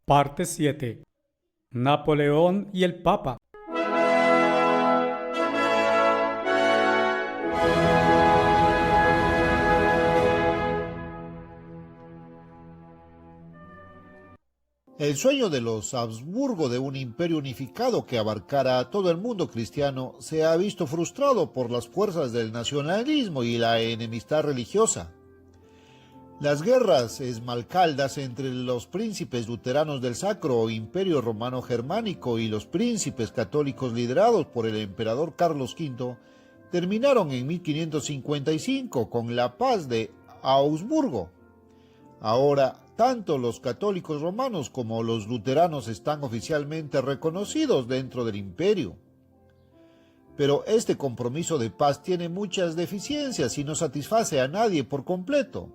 Parte 7. Napoleón y el Papa. El sueño de los Habsburgo de un imperio unificado que abarcara a todo el mundo cristiano se ha visto frustrado por las fuerzas del nacionalismo y la enemistad religiosa. Las guerras esmalcaldas entre los príncipes luteranos del Sacro Imperio Romano Germánico y los príncipes católicos liderados por el emperador Carlos V terminaron en 1555 con la paz de Augsburgo. Ahora, tanto los católicos romanos como los luteranos están oficialmente reconocidos dentro del imperio. Pero este compromiso de paz tiene muchas deficiencias y no satisface a nadie por completo.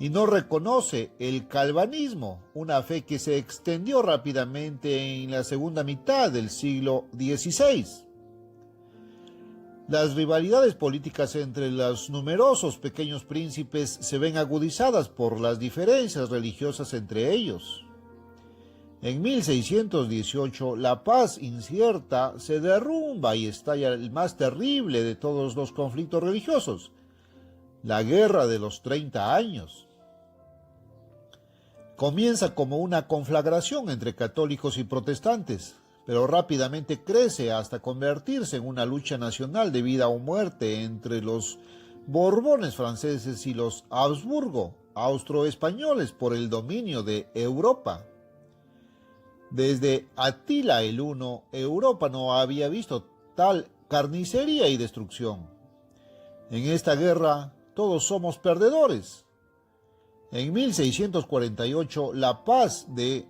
Y no reconoce el calvinismo, una fe que se extendió rápidamente en la segunda mitad del siglo XVI. Las rivalidades políticas entre los numerosos pequeños príncipes se ven agudizadas por las diferencias religiosas entre ellos. En 1618, la paz incierta se derrumba y estalla el más terrible de todos los conflictos religiosos, la Guerra de los 30 años. Comienza como una conflagración entre católicos y protestantes, pero rápidamente crece hasta convertirse en una lucha nacional de vida o muerte entre los Borbones franceses y los Habsburgo, austroespañoles, por el dominio de Europa. Desde Atila el Huno, Europa no había visto tal carnicería y destrucción. En esta guerra todos somos perdedores. En 1648, la paz de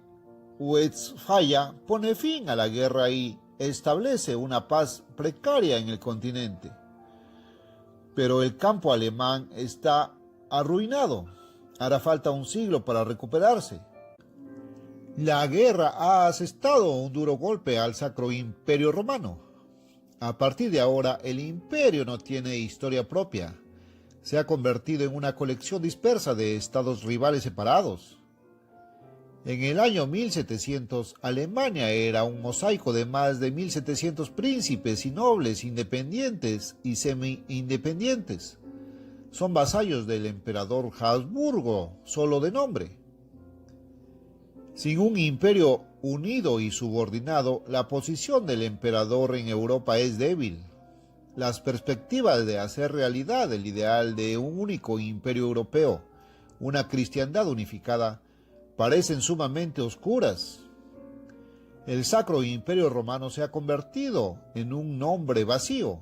Westfalia pone fin a la guerra y establece una paz precaria en el continente. Pero el campo alemán está arruinado. Hará falta un siglo para recuperarse. La guerra ha asestado un duro golpe al Sacro Imperio Romano. A partir de ahora, el imperio no tiene historia propia. Se ha convertido en una colección dispersa de estados rivales separados. En el año 1700, Alemania era un mosaico de más de 1700 príncipes y nobles independientes y semi-independientes. Son vasallos del emperador Habsburgo, solo de nombre. Sin un imperio unido y subordinado, la posición del emperador en Europa es débil. Las perspectivas de hacer realidad el ideal de un único imperio europeo, una cristiandad unificada, parecen sumamente oscuras. El Sacro Imperio Romano se ha convertido en un nombre vacío.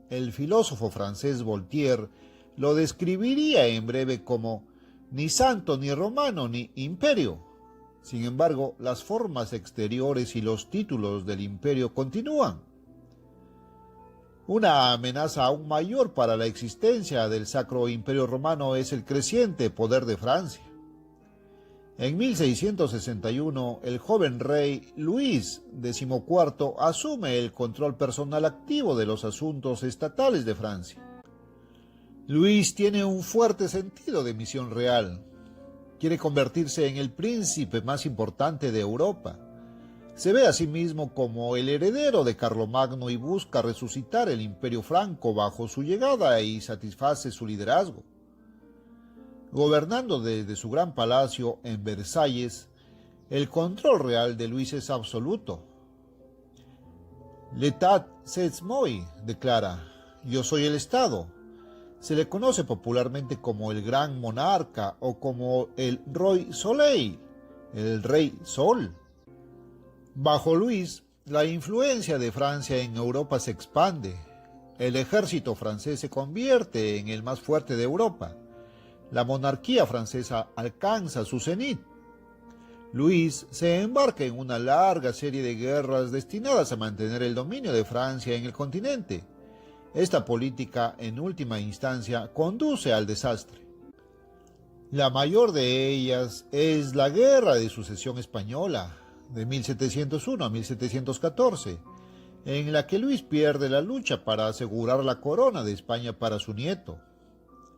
El filósofo francés Voltaire lo describiría en breve como ni santo, ni romano, ni imperio. Sin embargo, las formas exteriores y los títulos del imperio continúan. Una amenaza aún mayor para la existencia del Sacro Imperio Romano es el creciente poder de Francia. En 1661, el joven rey Luis XIV asume el control personal activo de los asuntos estatales de Francia. Luis tiene un fuerte sentido de misión real. Quiere convertirse en el príncipe más importante de Europa. Se ve a sí mismo como el heredero de Carlomagno y busca resucitar el imperio franco bajo su llegada y satisface su liderazgo. Gobernando desde su gran palacio en Versalles, el control real de Luis es absoluto. L'État c'est moi, declara, yo soy el Estado. Se le conoce popularmente como el Gran Monarca o como el Roi Soleil, el Rey Sol. Bajo Luis, la influencia de Francia en Europa se expande. El ejército francés se convierte en el más fuerte de Europa. La monarquía francesa alcanza su cenit. Luis se embarca en una larga serie de guerras destinadas a mantener el dominio de Francia en el continente. Esta política, en última instancia, conduce al desastre. La mayor de ellas es la Guerra de Sucesión Española, de 1701 a 1714, en la que Luis pierde la lucha para asegurar la corona de España para su nieto.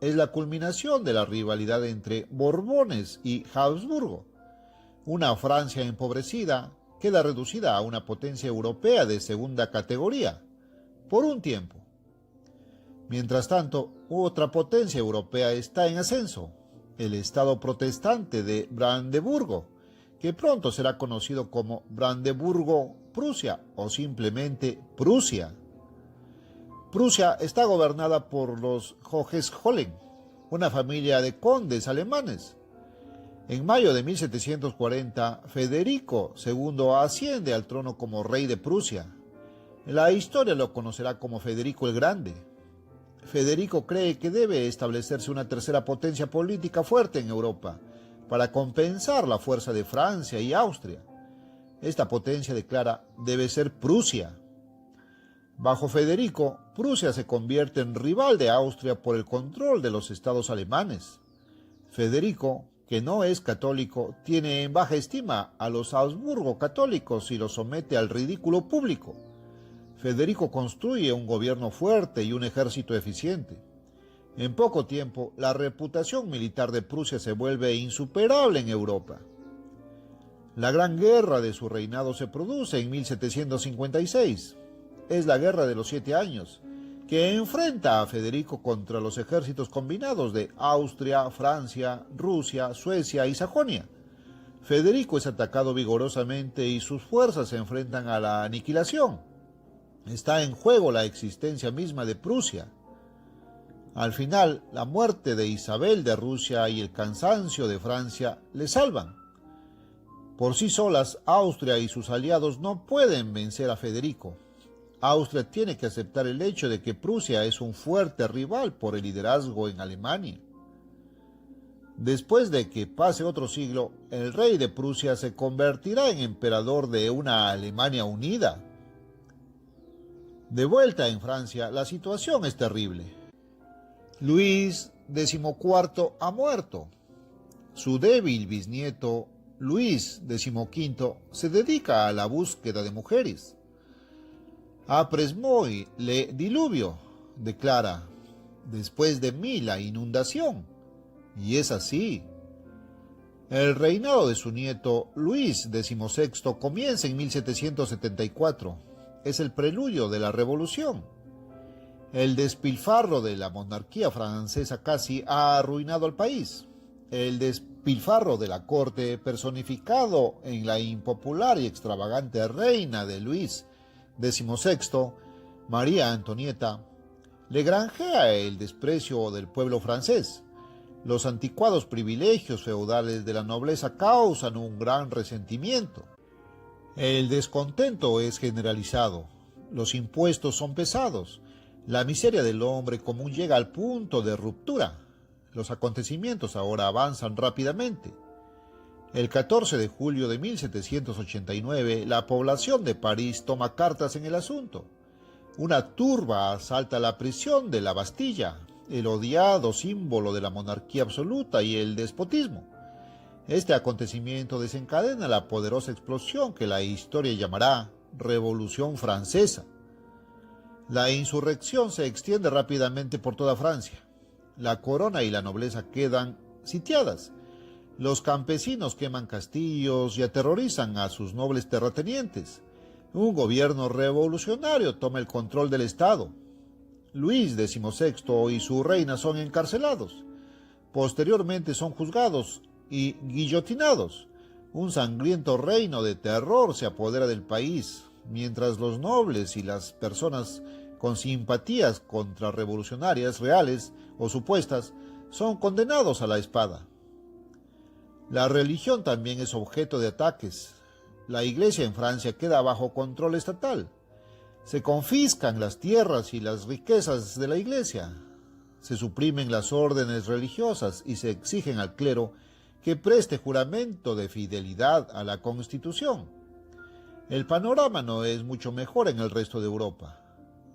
Es la culminación de la rivalidad entre Borbones y Habsburgo, Una Francia empobrecida queda reducida a una potencia europea de segunda categoría, por un tiempo. Mientras tanto, otra potencia europea está en ascenso, el Estado protestante de Brandeburgo, que pronto será conocido como Brandeburgo-Prusia o simplemente Prusia. Prusia está gobernada por los Hohenzollern, una familia de condes alemanes. En mayo de 1740, Federico II asciende al trono como rey de Prusia. La historia lo conocerá como Federico el Grande. Federico cree que debe establecerse una tercera potencia política fuerte en Europa para compensar la fuerza de Francia y Austria. Esta potencia, declara, debe ser Prusia. Bajo Federico, Prusia se convierte en rival de Austria por el control de los estados alemanes. Federico, que no es católico, tiene en baja estima a los Habsburgo católicos y los somete al ridículo público. Federico construye un gobierno fuerte y un ejército eficiente. En poco tiempo, la reputación militar de Prusia se vuelve insuperable en Europa. La gran guerra de su reinado se produce en 1756. Es la Guerra de los 7 Años, que enfrenta a Federico contra los ejércitos combinados de Austria, Francia, Rusia, Suecia y Sajonia. Federico es atacado vigorosamente y sus fuerzas se enfrentan a la aniquilación. Está en juego la existencia misma de Prusia. Al final, la muerte de Isabel de Rusia y el cansancio de Francia le salvan. Por sí solas, Austria y sus aliados no pueden vencer a Federico. Austria tiene que aceptar el hecho de que Prusia es un fuerte rival por el liderazgo en Alemania. Después de que pase otro siglo, el rey de Prusia se convertirá en emperador de una Alemania unida. De vuelta en Francia, la situación es terrible. Luis XIV ha muerto. Su débil bisnieto, Luis XV, se dedica a la búsqueda de mujeres. Apres moi le diluvio, declara, después de mí la inundación. Y es así. El reinado de su nieto, Luis XVI, comienza en 1774. Es el preludio de la Revolución. El despilfarro de la monarquía francesa casi ha arruinado al país. El despilfarro de la corte, personificado en la impopular y extravagante reina de Luis XVI, María Antonieta, le granjea el desprecio del pueblo francés. Los anticuados privilegios feudales de la nobleza causan un gran resentimiento. El descontento es generalizado. Los impuestos son pesados. La miseria del hombre común llega al punto de ruptura. Los acontecimientos ahora avanzan rápidamente. El 14 de julio de 1789, la población de París toma cartas en el asunto. Una turba asalta la prisión de la Bastilla, el odiado símbolo de la monarquía absoluta y el despotismo. Este acontecimiento desencadena la poderosa explosión que la historia llamará Revolución Francesa. La insurrección se extiende rápidamente por toda Francia. La corona y la nobleza quedan sitiadas. Los campesinos queman castillos y aterrorizan a sus nobles terratenientes. Un gobierno revolucionario toma el control del Estado. Luis XVI y su reina son encarcelados. Posteriormente son juzgados y guillotinados. Un sangriento reino de terror se apodera del país, mientras los nobles y las personas con simpatías contrarrevolucionarias reales o supuestas son condenados a la espada. La religión también es objeto de ataques. La iglesia en Francia queda bajo control estatal. Se confiscan las tierras y las riquezas de la iglesia. Se suprimen las órdenes religiosas y se exigen al clero que preste juramento de fidelidad a la Constitución. El panorama no es mucho mejor en el resto de Europa.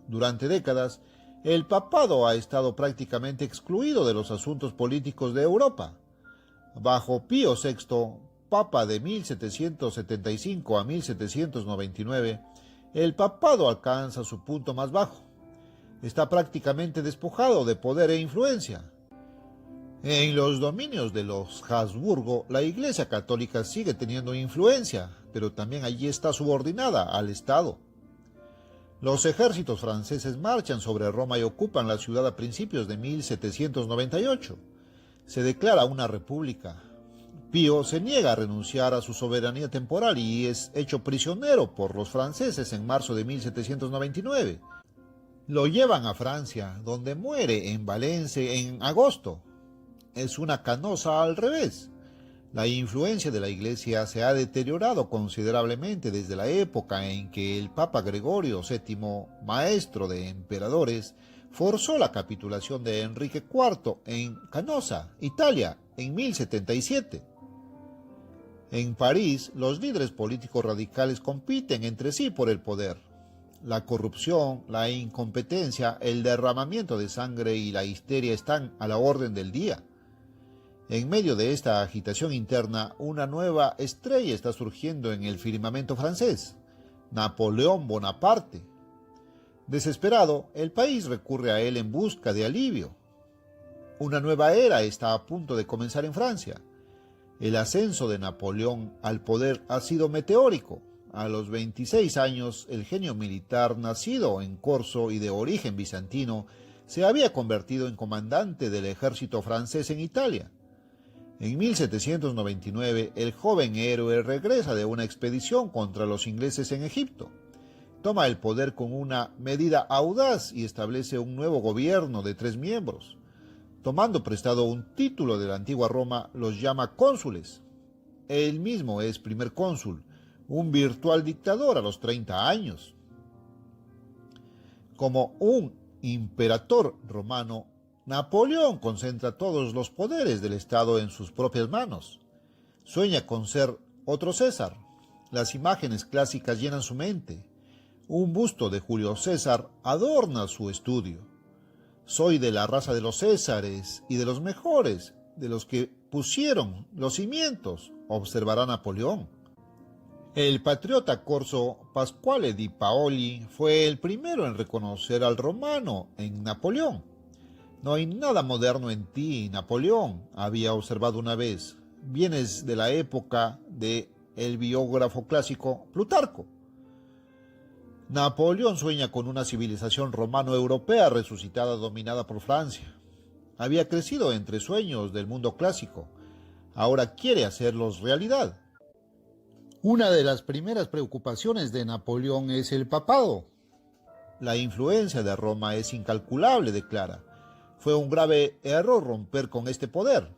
Durante décadas, el papado ha estado prácticamente excluido de los asuntos políticos de Europa. Bajo Pío VI, papa de 1775 a 1799, el papado alcanza su punto más bajo. Está prácticamente despojado de poder e influencia. En los dominios de los Habsburgo, la Iglesia Católica sigue teniendo influencia, pero también allí está subordinada al Estado. Los ejércitos franceses marchan sobre Roma y ocupan la ciudad a principios de 1798. Se declara una república. Pío se niega a renunciar a su soberanía temporal y es hecho prisionero por los franceses en marzo de 1799. Lo llevan a Francia, donde muere en Valencia en agosto. Es una Canosa al revés. La influencia de la Iglesia se ha deteriorado considerablemente desde la época en que el Papa Gregorio VII, maestro de emperadores, forzó la capitulación de Enrique IV en Canosa, Italia, en 1077. En París, los líderes políticos radicales compiten entre sí por el poder. La corrupción, la incompetencia, el derramamiento de sangre y la histeria están a la orden del día. En medio de esta agitación interna, una nueva estrella está surgiendo en el firmamento francés: Napoleón Bonaparte. Desesperado, el país recurre a él en busca de alivio. Una nueva era está a punto de comenzar en Francia. El ascenso de Napoleón al poder ha sido meteórico. A los 26 años, el genio militar, nacido en Corso y de origen bizantino, se había convertido en comandante del ejército francés en Italia. En 1799, el joven héroe regresa de una expedición contra los ingleses en Egipto. Toma el poder con una medida audaz y establece un nuevo gobierno de 3 miembros. Tomando prestado un título de la antigua Roma, los llama cónsules. Él mismo es primer cónsul, un virtual dictador a los 30 años. Como un imperator romano, Napoleón concentra todos los poderes del Estado en sus propias manos. Sueña con ser otro César. Las imágenes clásicas llenan su mente. Un busto de Julio César adorna su estudio. Soy de la raza de los Césares y de los mejores, de los que pusieron los cimientos, observará Napoleón. El patriota corso Pasquale di Paoli fue el primero en reconocer al romano en Napoleón. No hay nada moderno en ti, Napoleón, había observado una vez. Vienes de la época de el biógrafo clásico Plutarco. Napoleón sueña con una civilización romano-europea resucitada dominada por Francia. Había crecido entre sueños del mundo clásico. Ahora quiere hacerlos realidad. Una de las primeras preocupaciones de Napoleón es el papado. La influencia de Roma es incalculable, declara. Fue un grave error romper con este poder.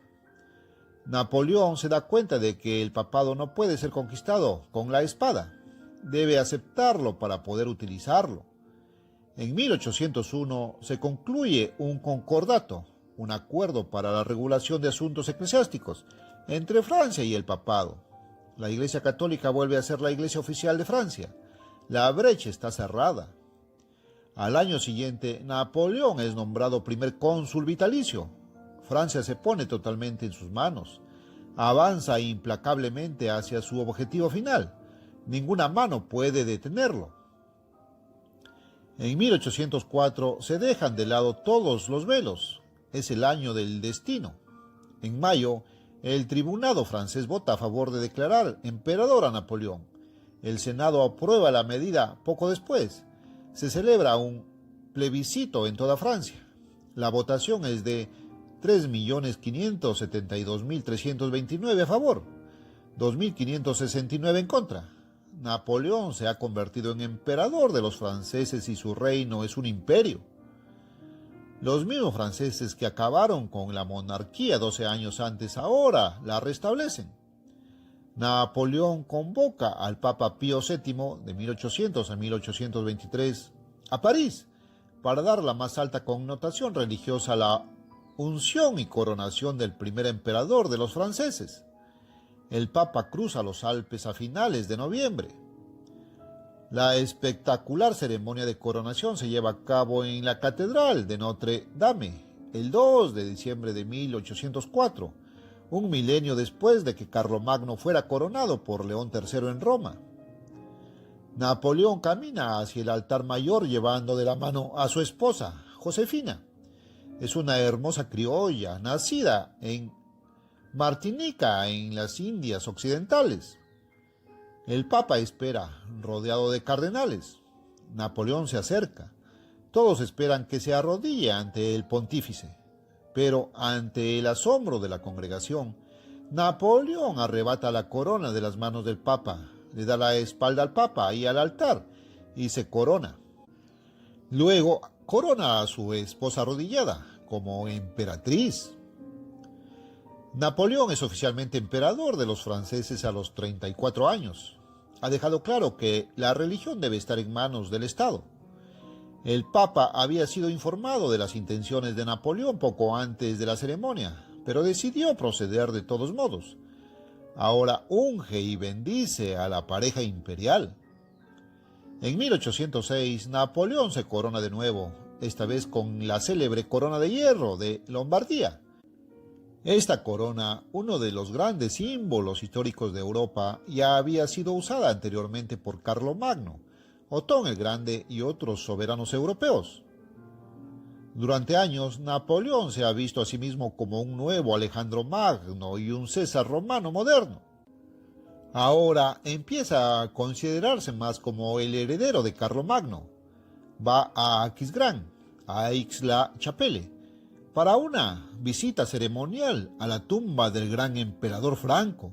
Napoleón se da cuenta de que el papado no puede ser conquistado con la espada. Debe aceptarlo para poder utilizarlo. En 1801 se concluye un concordato, un acuerdo para la regulación de asuntos eclesiásticos, entre Francia y el papado. La Iglesia Católica vuelve a ser la Iglesia oficial de Francia. La brecha está cerrada. Al año siguiente, Napoleón es nombrado primer cónsul vitalicio. Francia se pone totalmente en sus manos. Avanza implacablemente hacia su objetivo final. Ninguna mano puede detenerlo. En 1804 se dejan de lado todos los velos. Es el año del destino. En mayo, el tribunado francés vota a favor de declarar emperador a Napoleón. El Senado aprueba la medida poco después. Se celebra un plebiscito en toda Francia. La votación es de 3.572.329 a favor, 2.569 en contra. Napoleón se ha convertido en emperador de los franceses y su reino es un imperio. Los mismos franceses que acabaron con la monarquía 12 años antes ahora la restablecen. Napoleón convoca al Papa Pío VII de 1800 a 1823 a París para dar la más alta connotación religiosa a la unción y coronación del primer emperador de los franceses. El Papa cruza los Alpes a finales de noviembre. La espectacular ceremonia de coronación se lleva a cabo en la Catedral de Notre Dame el 2 de diciembre de 1804, un milenio después de que Carlomagno fuera coronado por León III en Roma. Napoleón camina hacia el altar mayor llevando de la mano a su esposa, Josefina. Es una hermosa criolla, nacida en Martinica, en las Indias Occidentales. El Papa espera, rodeado de cardenales. Napoleón se acerca. Todos esperan que se arrodille ante el pontífice. Pero ante el asombro de la congregación, Napoleón arrebata la corona de las manos del Papa, le da la espalda al Papa y al altar, y se corona. Luego corona a su esposa arrodillada como emperatriz. Napoleón es oficialmente emperador de los franceses a los 34 años. Ha dejado claro que la religión debe estar en manos del Estado. El Papa había sido informado de las intenciones de Napoleón poco antes de la ceremonia, pero decidió proceder de todos modos. Ahora unge y bendice a la pareja imperial. En 1806, Napoleón se corona de nuevo, esta vez con la célebre corona de hierro de Lombardía. Esta corona, uno de los grandes símbolos históricos de Europa, ya había sido usada anteriormente por Carlomagno, Otón el Grande y otros soberanos europeos. Durante años, Napoleón se ha visto a sí mismo como un nuevo Alejandro Magno y un César romano moderno. Ahora empieza a considerarse más como el heredero de Carlomagno. Va a Aquisgrán, a Aix-la-Chapelle, para una visita ceremonial a la tumba del gran emperador Franco.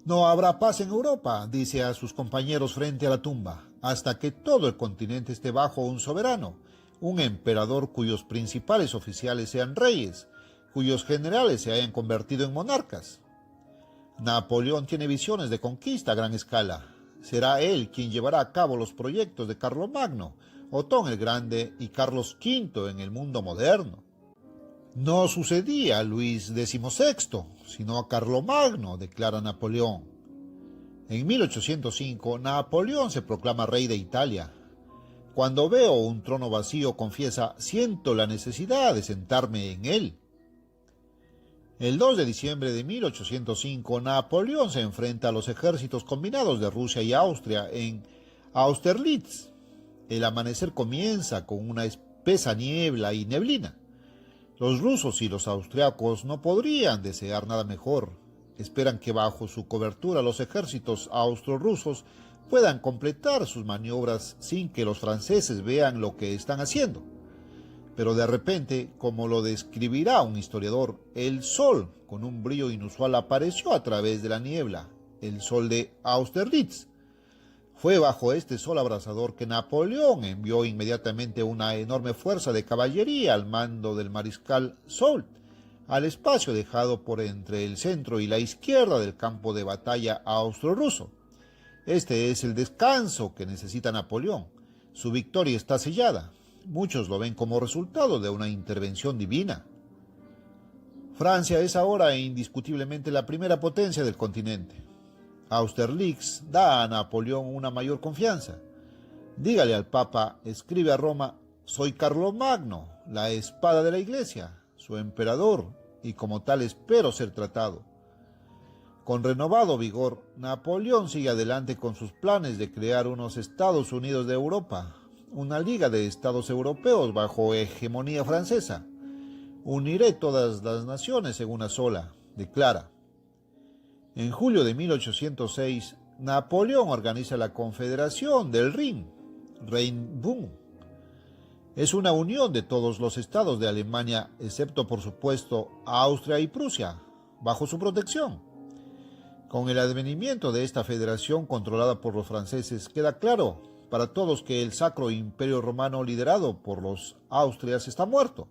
No habrá paz en Europa, dice a sus compañeros frente a la tumba, hasta que todo el continente esté bajo un soberano, un emperador cuyos principales oficiales sean reyes, cuyos generales se hayan convertido en monarcas. Napoleón tiene visiones de conquista a gran escala. Será él quien llevará a cabo los proyectos de Carlomagno, Otón el Grande y Carlos V en el mundo moderno. No sucedía a Luis XVI, sino a Carlomagno, declara Napoleón. En 1805, Napoleón se proclama rey de Italia. Cuando veo un trono vacío, confiesa, siento la necesidad de sentarme en él. El 2 de diciembre de 1805, Napoleón se enfrenta a los ejércitos combinados de Rusia y Austria en Austerlitz. El amanecer comienza con una espesa niebla y neblina. Los rusos y los austriacos no podrían desear nada mejor. Esperan que bajo su cobertura los ejércitos austro-rusos puedan completar sus maniobras sin que los franceses vean lo que están haciendo. Pero de repente, como lo describirá un historiador, el sol con un brillo inusual apareció a través de la niebla, el sol de Austerlitz. Fue bajo este sol abrasador que Napoleón envió inmediatamente una enorme fuerza de caballería al mando del mariscal Soult al espacio dejado por entre el centro y la izquierda del campo de batalla austro-ruso. Este es el descanso que necesita Napoleón. Su victoria está sellada. Muchos lo ven como resultado de una intervención divina. Francia es ahora indiscutiblemente la primera potencia del continente. Austerlitz da a Napoleón una mayor confianza. Dígale al Papa, escribe a Roma, soy Carlomagno, la espada de la Iglesia, su emperador, y como tal espero ser tratado. Con renovado vigor, Napoleón sigue adelante con sus planes de crear unos Estados Unidos de Europa, una liga de estados europeos bajo hegemonía francesa. Uniré todas las naciones en una sola, declara. En julio de 1806, Napoleón organiza la Confederación del Rin, Rheinbund. Es una unión de todos los estados de Alemania, excepto por supuesto Austria y Prusia, bajo su protección. Con el advenimiento de esta federación controlada por los franceses, queda claro para todos que el Sacro Imperio Romano liderado por los Austrias está muerto.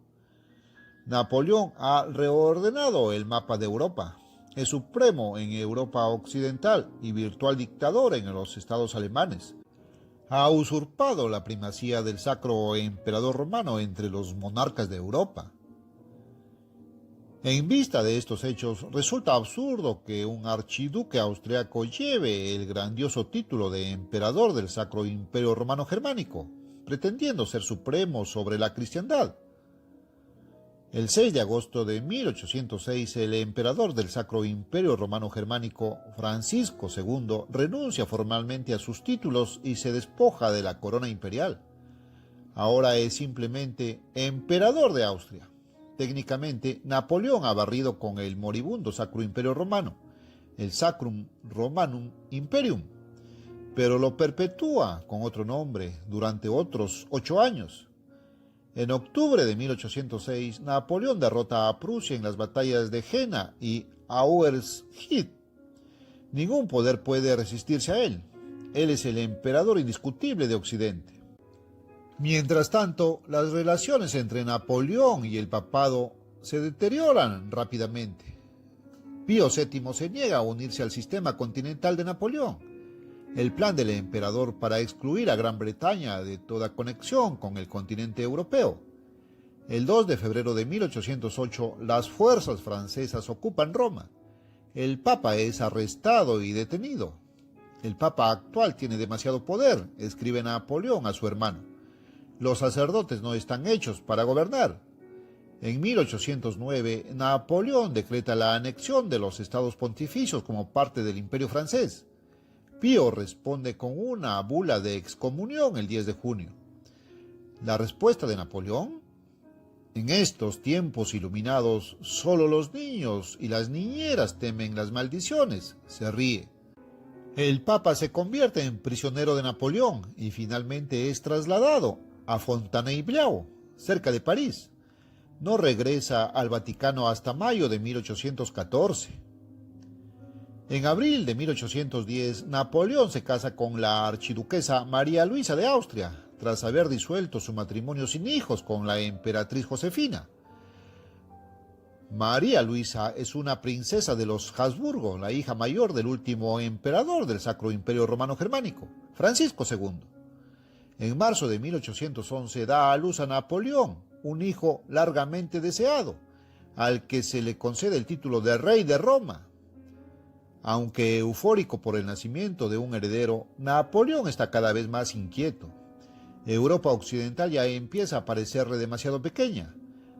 Napoleón ha reordenado el mapa de Europa. Es supremo en Europa Occidental y virtual dictador en los estados alemanes. Ha usurpado la primacía del Sacro Emperador Romano entre los monarcas de Europa. En vista de estos hechos, resulta absurdo que un archiduque austriaco lleve el grandioso título de emperador del Sacro Imperio Romano Germánico, pretendiendo ser supremo sobre la cristiandad. El 6 de agosto de 1806, el emperador del Sacro Imperio Romano Germánico, Francisco II, renuncia formalmente a sus títulos y se despoja de la corona imperial. Ahora es simplemente emperador de Austria. Técnicamente, Napoleón ha barrido con el moribundo Sacro Imperio Romano, el Sacrum Romanum Imperium, pero lo perpetúa con otro nombre durante otros 8 años. En octubre de 1806, Napoleón derrota a Prusia en las batallas de Jena y Auerstedt. Ningún poder puede resistirse a él. Él es el emperador indiscutible de Occidente. Mientras tanto, las relaciones entre Napoleón y el papado se deterioran rápidamente. Pío VII se niega a unirse al sistema continental de Napoleón. El plan del emperador para excluir a Gran Bretaña de toda conexión con el continente europeo. El 2 de febrero de 1808, las fuerzas francesas ocupan Roma. El Papa es arrestado y detenido. El Papa actual tiene demasiado poder, escribe Napoleón a su hermano. Los sacerdotes no están hechos para gobernar. En 1809, Napoleón decreta la anexión de los estados pontificios como parte del Imperio francés. Pío responde con una bula de excomunión el 10 de junio. ¿La respuesta de Napoleón? En estos tiempos iluminados, solo los niños y las niñeras temen las maldiciones, se ríe. El Papa se convierte en prisionero de Napoleón y finalmente es trasladado a Fontainebleau, cerca de París. No regresa al Vaticano hasta mayo de 1814. En abril de 1810, Napoleón se casa con la archiduquesa María Luisa de Austria, tras haber disuelto su matrimonio sin hijos con la emperatriz Josefina. María Luisa es una princesa de los Habsburgo, la hija mayor del último emperador del Sacro Imperio Romano Germánico, Francisco II. En marzo de 1811 da a luz a Napoleón, un hijo largamente deseado, al que se le concede el título de rey de Roma. Aunque eufórico por el nacimiento de un heredero, Napoleón está cada vez más inquieto. Europa occidental ya empieza a parecerle demasiado pequeña.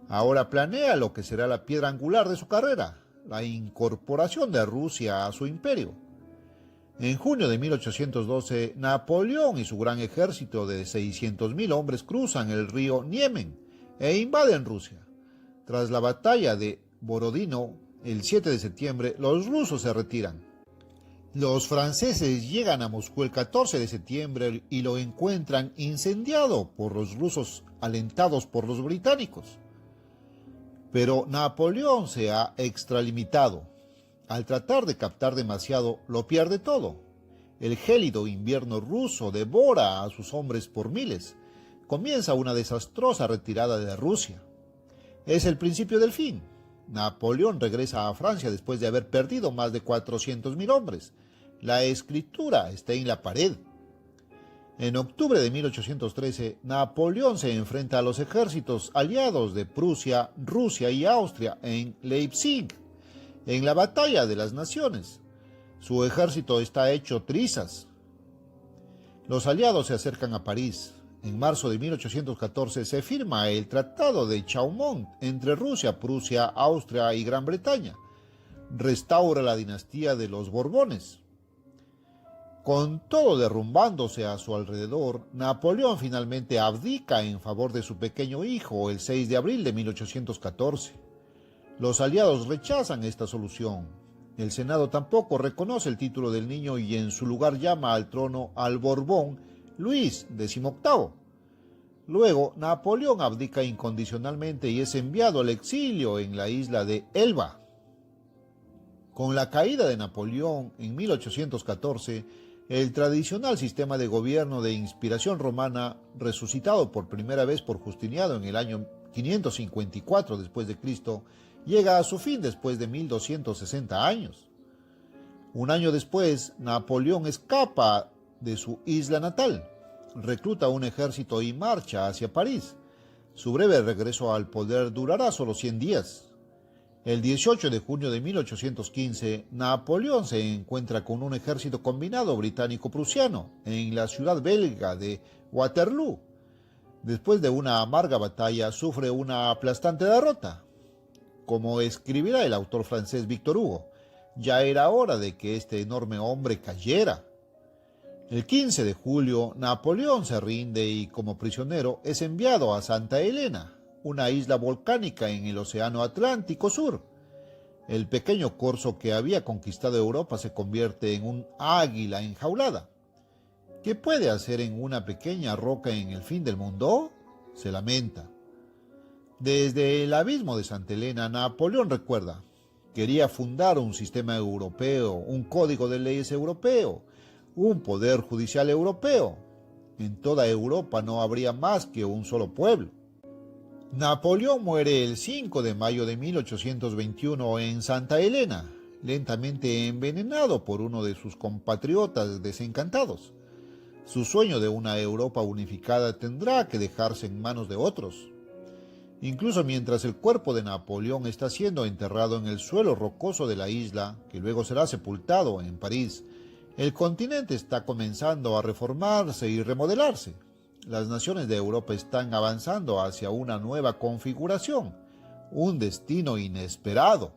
Ahora planea lo que será la piedra angular de su carrera, la incorporación de Rusia a su imperio. En junio de 1812, Napoleón y su gran ejército de 600.000 hombres cruzan el río Niemen e invaden Rusia. Tras la batalla de Borodino, el 7 de septiembre, los rusos se retiran. Los franceses llegan a Moscú el 14 de septiembre y lo encuentran incendiado por los rusos alentados por los británicos. Pero Napoleón se ha extralimitado. Al tratar de captar demasiado, lo pierde todo. El gélido invierno ruso devora a sus hombres por miles. Comienza una desastrosa retirada de Rusia. Es el principio del fin. Napoleón regresa a Francia después de haber perdido más de 400.000 hombres. La escritura está en la pared. En octubre de 1813, Napoleón se enfrenta a los ejércitos aliados de Prusia, Rusia y Austria en Leipzig, en la Batalla de las Naciones. Su ejército está hecho trizas. Los aliados se acercan a París. En marzo de 1814 se firma el Tratado de Chaumont entre Rusia, Prusia, Austria y Gran Bretaña. Restaura la dinastía de los Borbones. Con todo derrumbándose a su alrededor, Napoleón finalmente abdica en favor de su pequeño hijo el 6 de abril de 1814. Los aliados rechazan esta solución. El Senado tampoco reconoce el título del niño y en su lugar llama al trono al Borbón Luis XVIII. Luego, Napoleón abdica incondicionalmente y es enviado al exilio en la isla de Elba. Con la caída de Napoleón en 1814, el tradicional sistema de gobierno de inspiración romana, resucitado por primera vez por Justiniano en el año 554 después de Cristo, llega a su fin después de 1260 años. Un año después, Napoleón escapa de su isla natal, recluta un ejército y marcha hacia París. Su breve regreso al poder durará solo 100 días. El 18 de junio de 1815, Napoleón se encuentra con un ejército combinado británico-prusiano en la ciudad belga de Waterloo. Después de una amarga batalla, sufre una aplastante derrota. Como escribirá el autor francés Victor Hugo, ya era hora de que este enorme hombre cayera. El 15 de julio, Napoleón se rinde y como prisionero es enviado a Santa Helena, una isla volcánica en el Océano Atlántico Sur. El pequeño corzo que había conquistado Europa se convierte en un águila enjaulada. ¿Qué puede hacer en una pequeña roca en el fin del mundo? Se lamenta. Desde el abismo de Santa Helena, Napoleón recuerda: quería fundar un sistema europeo, un código de leyes europeo, un poder judicial europeo. En toda Europa no habría más que un solo pueblo. Napoleón muere el 5 de mayo de 1821 en Santa Helena, lentamente envenenado por uno de sus compatriotas desencantados. Su sueño de una Europa unificada tendrá que dejarse en manos de otros. Incluso mientras el cuerpo de Napoleón está siendo enterrado en el suelo rocoso de la isla, que luego será sepultado en París, el continente está comenzando a reformarse y remodelarse. Las naciones de Europa están avanzando hacia una nueva configuración, un destino inesperado.